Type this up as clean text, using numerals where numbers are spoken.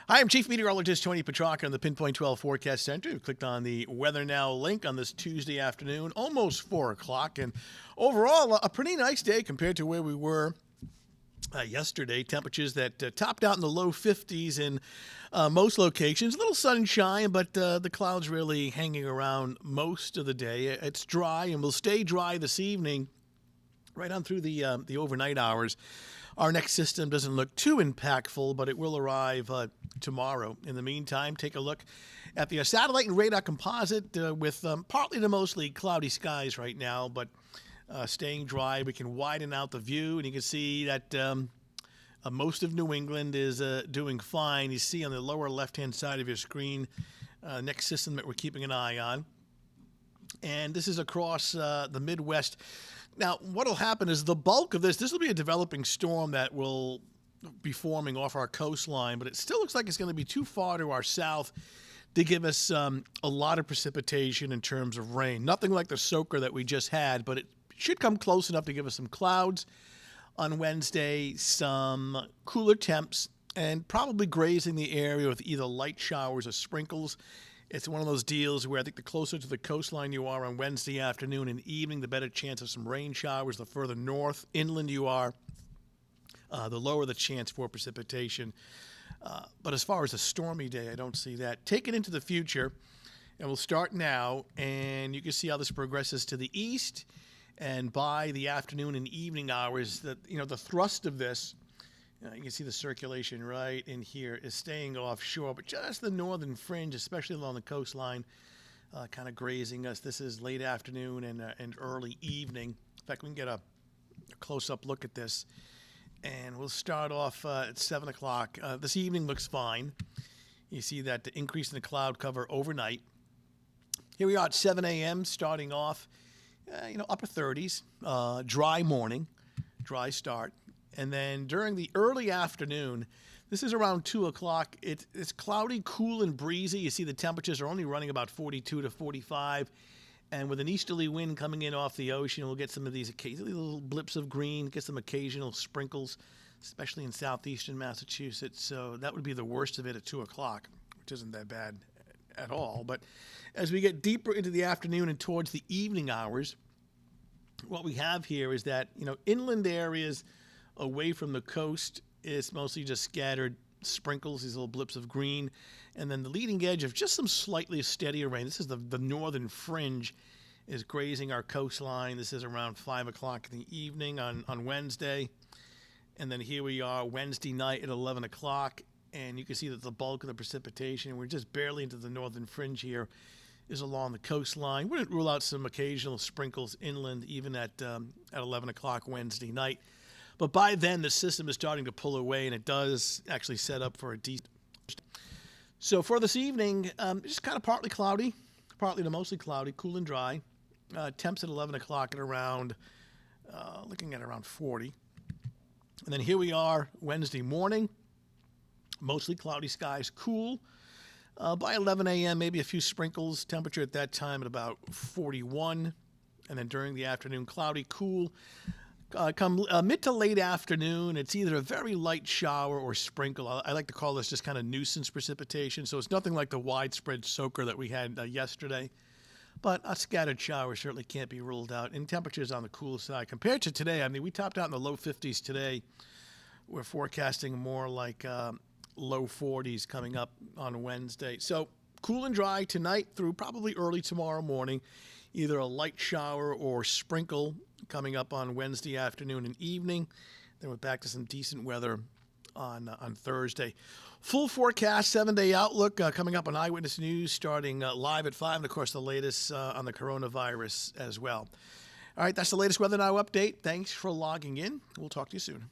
Hi, I'm Chief Meteorologist Tony Petrarca on the Pinpoint 12 Forecast Center. We've clicked on the Weather Now link on this Tuesday afternoon, almost 4 o'clock. And overall, a pretty nice day compared to where we were yesterday. Temperatures that topped out in the low 50s in most locations. A little sunshine, but the clouds really hanging around most of the day. It's dry and will stay dry this evening right on through the overnight hours. Our next system doesn't look too impactful, but it will arrive tomorrow. In the meantime, take a look at the satellite and radar composite with partly to mostly cloudy skies right now, but staying dry. We can widen out the view, and you can see that most of New England is doing fine. You see on the lower left-hand side of your screen, next system that we're keeping an eye on. And this is across the Midwest. Now, what will happen is the bulk of this will be a developing storm that will be forming off our coastline, but it still looks like it's going to be too far to our south to give us a lot of precipitation in terms of rain. Nothing like the soaker that we just had, but it should come close enough to give us some clouds on Wednesday, some cooler temps, and probably grazing the area with either light showers or sprinkles. It's one of those deals where I think the closer to the coastline you are on Wednesday afternoon and evening, the better chance of some rain showers. The further north, inland you are, the lower the chance for precipitation. But as far as a stormy day, I don't see that. Take it into the future, and we'll start now, and you can see how this progresses to the east. And by the afternoon and evening hours, the thrust of this, you can see the circulation right in here is staying offshore, but just the northern fringe, especially along the coastline, kind of grazing us. This is late afternoon and early evening. In fact, we can get a close-up look at this, and we'll start off at 7 o'clock. This evening looks fine. You see that the increase in the cloud cover overnight. Here we are at 7 a.m. starting off, upper 30s, dry morning, dry start. And then during the early afternoon, this is around 2 o'clock, it's cloudy, cool, and breezy. You see the temperatures are only running about 42 to 45. And with an easterly wind coming in off the ocean, we'll get some of these occasionally little blips of green, get some occasional sprinkles, especially in southeastern Massachusetts. So that would be the worst of it at 2 o'clock, which isn't that bad at all. But as we get deeper into the afternoon and towards the evening hours, what we have here is that, inland areas away from the coast is mostly just scattered sprinkles, these little blips of green, and then the leading edge of just some slightly steadier rain. This is the northern fringe is grazing our coastline. This is around 5 o'clock in the evening on Wednesday. And then here we are Wednesday night at 11 o'clock, and you can see that the bulk of the precipitation, we're just barely into the northern fringe here, is along the coastline. Wouldn't rule out some occasional sprinkles inland even at 11 o'clock Wednesday night. But by then, the system is starting to pull away, and it does actually set up for a decent. So for this evening, just kind of partly cloudy, partly to mostly cloudy, cool and dry. Temps at 11 o'clock at around, looking at around 40. And then here we are Wednesday morning, mostly cloudy skies, cool. By 11 a.m., maybe a few sprinkles. Temperature at that time at about 41. And then during the afternoon, cloudy, cool. Come mid to late afternoon, it's either a very light shower or sprinkle. I like to call this just kind of nuisance precipitation. So it's nothing like the widespread soaker that we had yesterday. But a scattered shower certainly can't be ruled out. And temperatures on the cool side. Compared to today, we topped out in the low 50s today. We're forecasting more like low 40s coming up on Wednesday. So cool and dry tonight through probably early tomorrow morning. Either a light shower or sprinkle coming up on Wednesday afternoon and evening. Then we're back to some decent weather on Thursday. Full forecast, 7-day outlook coming up on Eyewitness News starting live at 5. And, of course, the latest on the coronavirus as well. All right, that's the latest Weather Now update. Thanks for logging in. We'll talk to you soon.